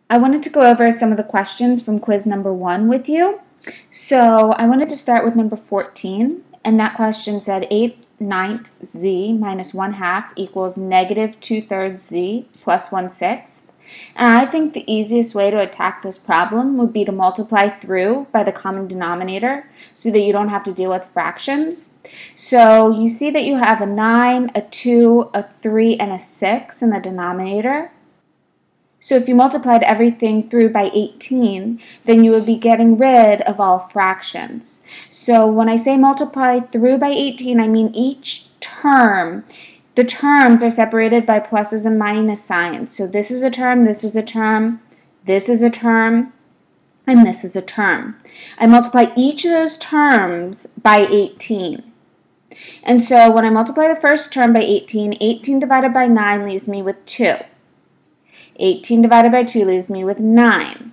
I wanted to go over some of the questions from quiz number 1 with you. So I wanted to start with number 14, and that question said 8/9 z minus 1/2 equals negative 2/3 z plus 1/6. And I think the easiest way to attack this problem would be to multiply through by the common denominator so that you don't have to deal with fractions. So you see that you have a 9, a 2, a 3, and a 6 in the denominator. So if you multiplied everything through by 18, then you would be getting rid of all fractions. So when I say multiply through by 18, I mean each term. The terms are separated by pluses and minus signs. So this is a term, this is a term, this is a term, and this is a term. I multiply each of those terms by 18. And so when I multiply the first term by 18, 18 divided by 9 leaves me with 2. 18 divided by 2 leaves me with 9.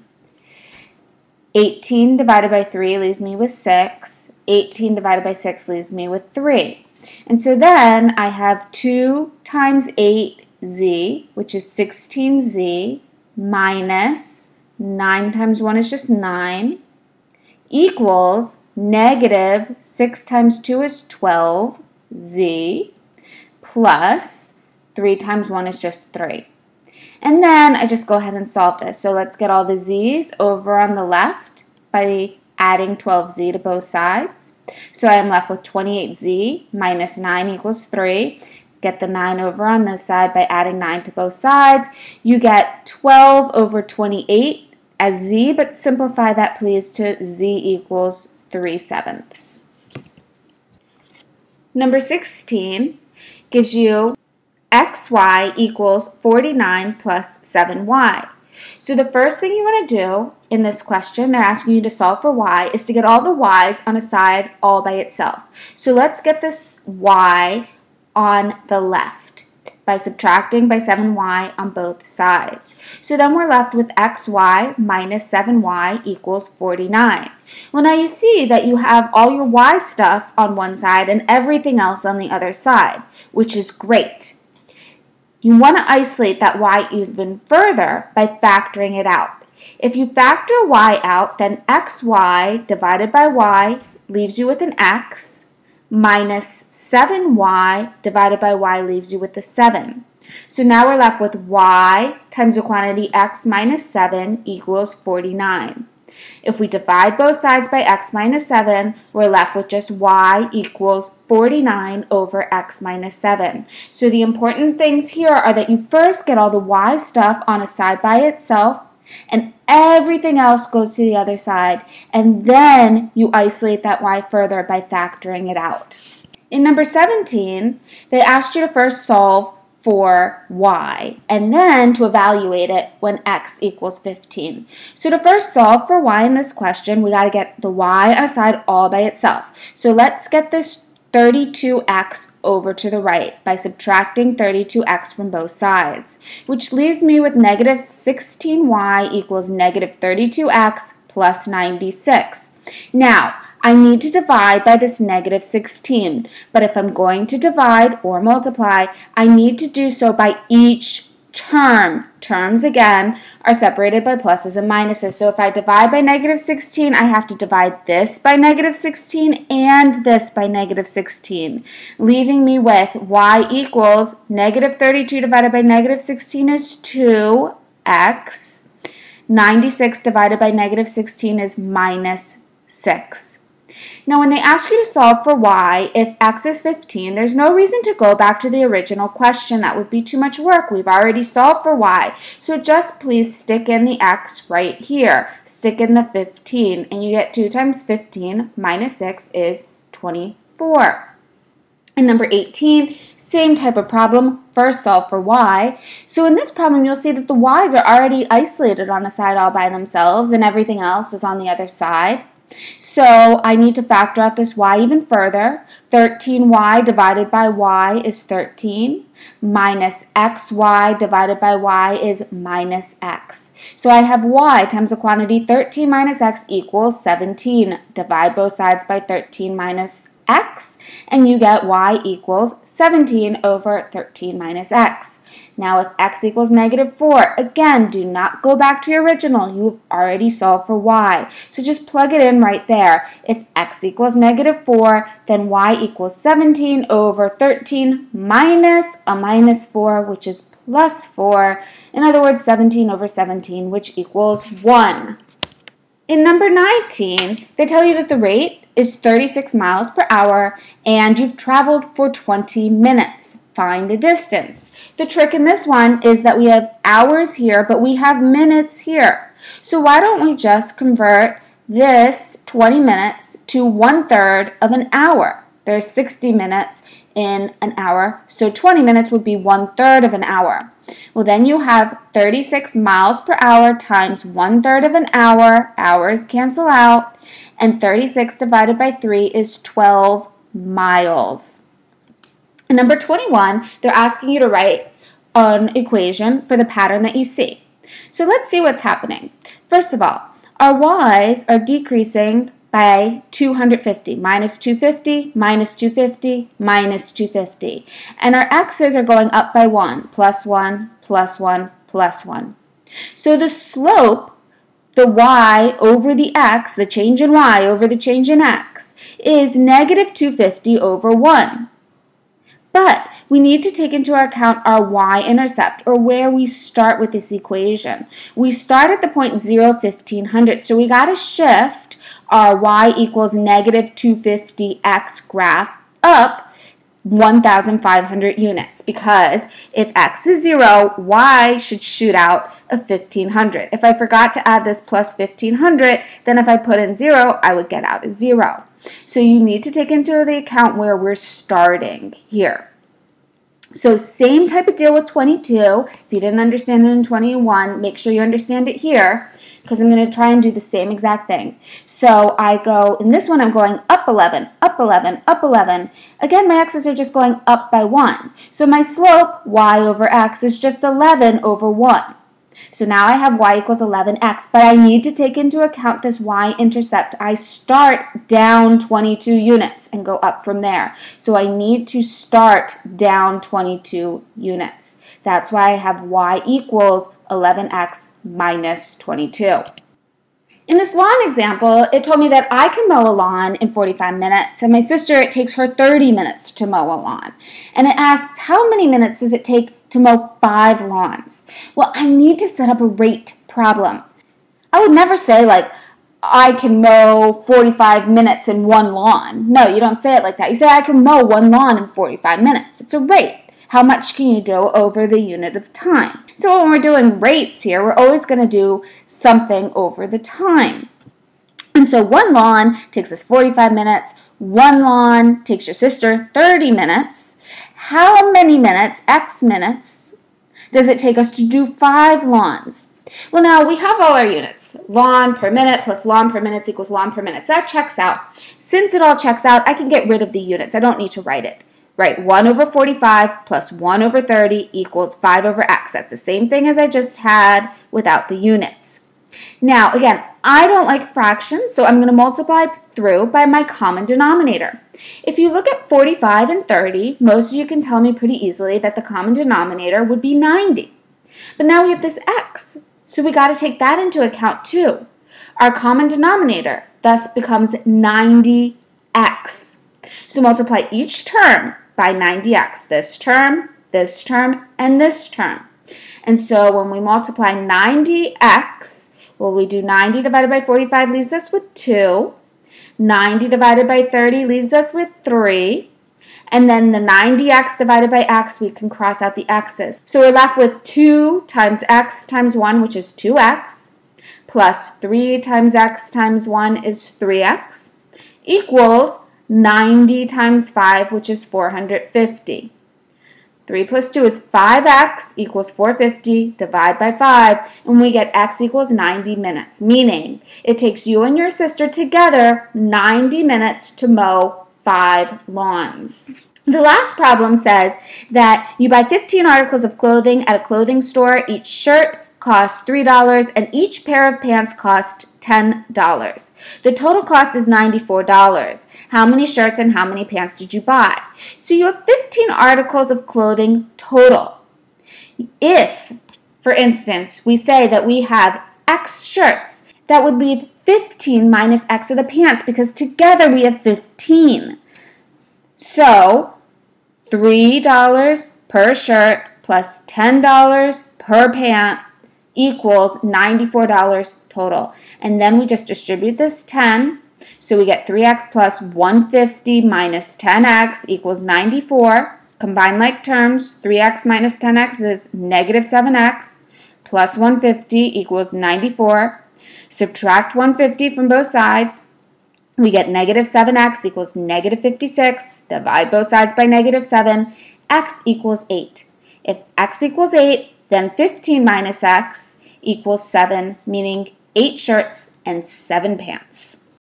18 divided by 3 leaves me with 6. 18 divided by 6 leaves me with 3. And so then I have 2 times 8z, which is 16z, minus 9 times 1 is just 9, equals negative 6 times 2 is 12z, plus 3 times 1 is just 3. And then I just go ahead and solve this. So let's get all the z's over on the left by adding 12z to both sides. So I am left with 28z minus 9 equals 3. Get the 9 over on this side by adding 9 to both sides. You get 12 over 28 as z, but simplify that please to z equals 3/7. Number 16 gives you xy equals 49 plus 7y. So the first thing you want to do in this question, they're asking you to solve for y, is to get all the y's on a side all by itself. So let's get this y on the left by subtracting by 7y on both sides. So then we're left with xy minus 7y equals 49. Well, now you see that you have all your y stuff on one side and everything else on the other side, which is great. You want to isolate that y even further by factoring it out. If you factor y out, then xy divided by y leaves you with an x, minus 7y divided by y leaves you with a 7. So now we're left with y times the quantity x minus 7 equals 49. If we divide both sides by x minus 7, we're left with just y equals 49 over x minus 7. So the important things here are that you first get all the y stuff on a side by itself, and everything else goes to the other side, and then you isolate that y further by factoring it out. In number 17, they asked you to first solve for y, and then to evaluate it when x equals 15. So to first solve for y in this question, we got to get the y on a side all by itself. So let's get this 32x over to the right by subtracting 32x from both sides, which leaves me with negative 16y equals negative 32x plus 96. Now, I need to divide by this negative 16, but if I'm going to divide or multiply, I need to do so by each term. Terms, again, are separated by pluses and minuses. So if I divide by negative 16, I have to divide this by negative 16 and this by negative 16, leaving me with y equals negative 32 divided by negative 16 is 2x. 96 divided by negative 16 is minus 6. Now, when they ask you to solve for y, if x is 15, there's no reason to go back to the original question. That would be too much work. We've already solved for y. So just please stick in the x right here. Stick in the 15, and you get 2 times 15 minus 6 is 24. And number 18, same type of problem, first solve for y. So in this problem, you'll see that the y's are already isolated on a side all by themselves, and everything else is on the other side. So I need to factor out this y even further. 13y divided by y is 13, minus xy divided by y is minus x. So I have y times the quantity 13 minus x equals 17. Divide both sides by 13 minus x, and you get y equals 17 over 13 minus x. Now if x equals negative 4, again, do not go back to your original. You've already solved for y. So just plug it in right there. If x equals negative 4, then y equals 17 over 13 minus a minus 4, which is plus 4. In other words, 17 over 17, which equals 1. In number 19, they tell you that the rate is 36 miles per hour and you've traveled for 20 minutes. Find the distance. The trick in this one is that we have hours here, but we have minutes here. So why don't we just convert this 20 minutes to 1/3 of an hour? There's 60 minutes in an hour, so 20 minutes would be 1/3 of an hour. Well, then you have 36 miles per hour times 1/3 of an hour. Hours cancel out. And 36 divided by 3 is 12 miles. In number 21, they're asking you to write an equation for the pattern that you see. So let's see what's happening. First of all, our y's are decreasing by 250, minus 250, minus 250, minus 250. And our x's are going up by 1, plus 1, plus 1, plus 1. So the slope, the y over the x, the change in y over the change in x, is negative 250 over 1. But we need to take into account our y-intercept, or where we start with this equation. We start at the point 0, 1500, so we got to shift our y equals negative 250x graph up 1,500 units, because if x is 0, y should shoot out a 1,500. If I forgot to add this plus 1,500, then if I put in 0, I would get out a 0. So you need to take into the account where we're starting here. So same type of deal with 22. If you didn't understand it in 21, make sure you understand it here, because I'm going to try and do the same exact thing. So I go, in this one I'm going up 11, up 11, up 11. Again, my x's are just going up by 1. So my slope, y over x, is just 11 over 1. So now I have y equals 11x, but I need to take into account this y-intercept. I start down 22 units and go up from there. So I need to start down 22 units. That's why I have y equals 11x minus 22. In this lawn example, it told me that I can mow a lawn in 45 minutes, and my sister, it takes her 30 minutes to mow a lawn. And it asks, how many minutes does it take to mow 5 lawns? Well, I need to set up a rate problem. I would never say, like, I can mow 45 minutes in 1 lawn. No, you don't say it like that. You say, I can mow 1 lawn in 45 minutes. It's a rate. How much can you do over the unit of time? So when we're doing rates here, we're always going to do something over the time. And so 1 lawn takes us 45 minutes. 1 lawn takes your sister 30 minutes. How many minutes, x minutes, does it take us to do 5 lawns? Well, now we have all our units. Lawn per minute plus lawn per minute equals lawn per minute. So that checks out. Since it all checks out, I can get rid of the units. I don't need to write it. Right, 1 over 45 plus 1 over 30 equals 5 over x. That's the same thing as I just had without the units. Now, again, I don't like fractions, so I'm going to multiply through by my common denominator. If you look at 45 and 30, most of you can tell me pretty easily that the common denominator would be 90. But now we have this x, so we got to take that into account too. Our common denominator thus becomes 90x. So multiply each term by 90x, this term, and this term. And so when we multiply 90x, well, we do 90 divided by 45 leaves us with 2. 90 divided by 30 leaves us with 3. And then the 90x divided by x, we can cross out the x's. So we're left with 2 times x times 1, which is 2x, plus 3 times x times 1 is 3x, equals 90 times 5, which is 450. 3 plus 2 is 5x equals 450. Divide by 5, and we get x equals 90 minutes, meaning it takes you and your sister together 90 minutes to mow 5 lawns. The last problem says that you buy 15 articles of clothing at a clothing store. Each shirt costs $3 and each pair of pants cost $10. The total cost is $94. How many shirts and how many pants did you buy? So you have 15 articles of clothing total. If, for instance, we say that we have X shirts, that would leave 15 minus X of the pants because together we have 15. So, $3 per shirt plus $10 per pant equals $94 total. And then we just distribute this 10. So we get 3x plus 150 minus 10x equals 94. Combine like terms, 3x minus 10x is negative 7x plus 150 equals 94. Subtract 150 from both sides. We get negative 7x equals negative 56. Divide both sides by negative 7. X equals 8. If x equals 8, then 15 minus x equals 7, meaning 8 shirts and 7 pants.